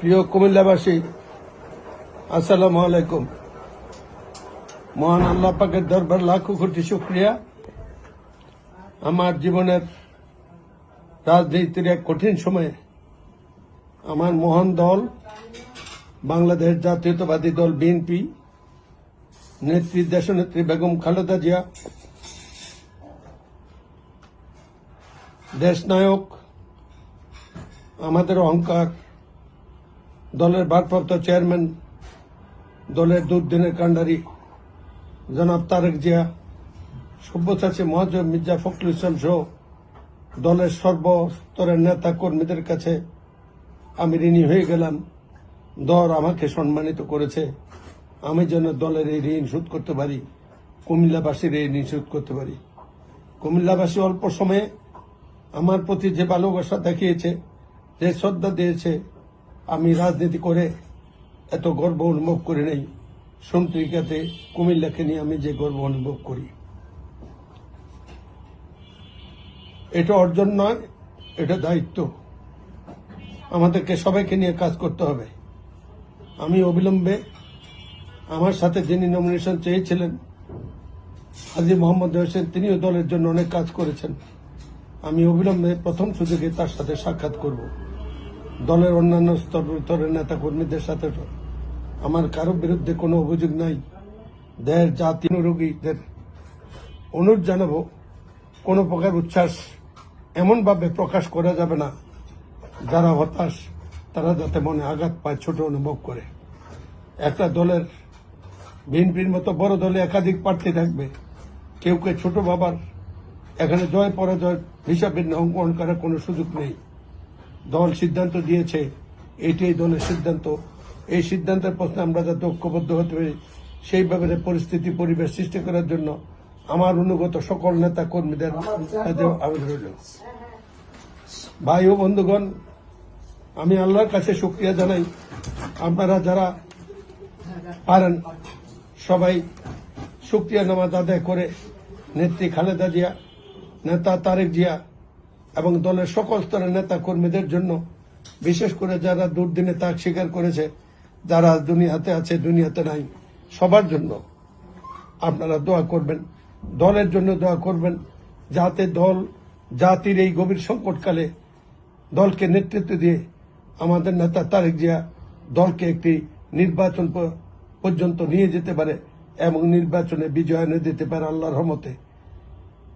প্রিয় কুমিল্লাবাসী, আসসালামু আলাইকুম। মহান আল্লাহ পাকের দরবার লাখো কোটি শুকরিয়া। আমার জীবনের রাজনীতির এক কঠিন সময়ে আমার মহান দল বাংলাদেশ জাতীয়তাবাদী দল বিএনপি নেত্রী দেশনেত্রী বেগম খালেদা জিয়া, দেশনায়ক, আমাদের অহংকার, দলের ভারপ্রাপ্ত চেয়ারম্যান, দলের দুর্দিনের কাণ্ডারি জনাব তারেক জিয়া, সব্যসাচী মহাজম মির্জা ফখরুল ইসলাম সহ দলের সর্বস্তরের নেতা কর্মীদের কাছে আমি ঋণী হয়ে গেলাম। দল আমাকে সম্মানিত করেছে, আমি যেন দলের এই ঋণ শোধ করতে পারি, কুমিল্লাবাসীর এই ঋণ শোধ করতে পারি। কুমিল্লাবাসী অল্প সময়ে আমার প্রতি যে ভালোবাসা দেখিয়েছে, যে শ্রদ্ধা দিয়েছে, আমি রাজনীতি করে এত গর্ব অনুভব করি নাই। সন্ত্রিকাতে কুমিল্লাকে নিয়ে আমি যে গর্ব অনুভব করি, এটা অর্জন নয়, এটা দায়িত্ব। আমাদেরকে সবাইকে নিয়ে কাজ করতে হবে। আমি অবিলম্বে আমার সাথে যিনি নমিনেশন চেয়েছিলেন হাজী মোহাম্মদ হোসেন, তিনিও দলের জন্য অনেক কাজ করেছেন। আমি অবিলম্বে প্রথম সুযোগে তার সাথে সাক্ষাৎ করব। দলের অন্যান্য স্তরের নেতা কর্মীদের সাথে আমার কারো বিরুদ্ধে কোনো অভিযোগ নাই। দেশ জাতি রোগীদের অনুরোধ জানাবো, কোনো প্রকার উচ্ছ্বাস এমনভাবে প্রকাশ করা যাবে না যারা হতাশ তারা যাতে মনে আঘাত পায়, ছোট অনুভব করে। একটা দলের বিএনপির মতো বড় দলে একাধিক প্রার্থী থাকবে, কেউ কেউ ছোট বাবার এখানে জয় পরাজয় হিসাবে অঙ্কন করার কোনো সুযোগ নেই। দল সিদ্ধান্ত দিয়েছে, এটাই দলের সিদ্ধান্ত। এই সিদ্ধান্তের প্রশ্নে আমরা যাতে ঐক্যবদ্ধ হতে পারি, সেইভাবে পরিস্থিতি পরিবেশ সৃষ্টি করার জন্য আমার অনুগত সকল নেতা কর্মীদের আবেদন রইল। ভাই ও বন্ধুগণ, আমি আল্লাহর কাছে শুকরিয়া জানাই। আপনারা যারা পারেন সবাই শুকরিয়া নামাজ আদায় করে নেত্রী খালেদা জিয়া, নেতা তারেক জিয়া এবং দলের সকল স্তরের নেতা কর্মীদের জন্য, বিশেষ করে যারা দুর্দিনে ত্যাগ স্বীকার করেছে, যারা দুনিয়াতে আছে দুনিয়াতে নাই, সবার জন্য আপনারা দোয়া করবেন। দলের জন্য দোয়া করবেন, যাতে দল জাতির এই গভীর সংকটকালে দলকে নেতৃত্ব দিয়ে আমাদের নেতা তারেক জিয়া দলকে একটি নির্বাচন পর্যন্ত নিয়ে যেতে পারে এবং নির্বাচনে বিজয় এনে দিতে পারে আল্লাহর রহমতে।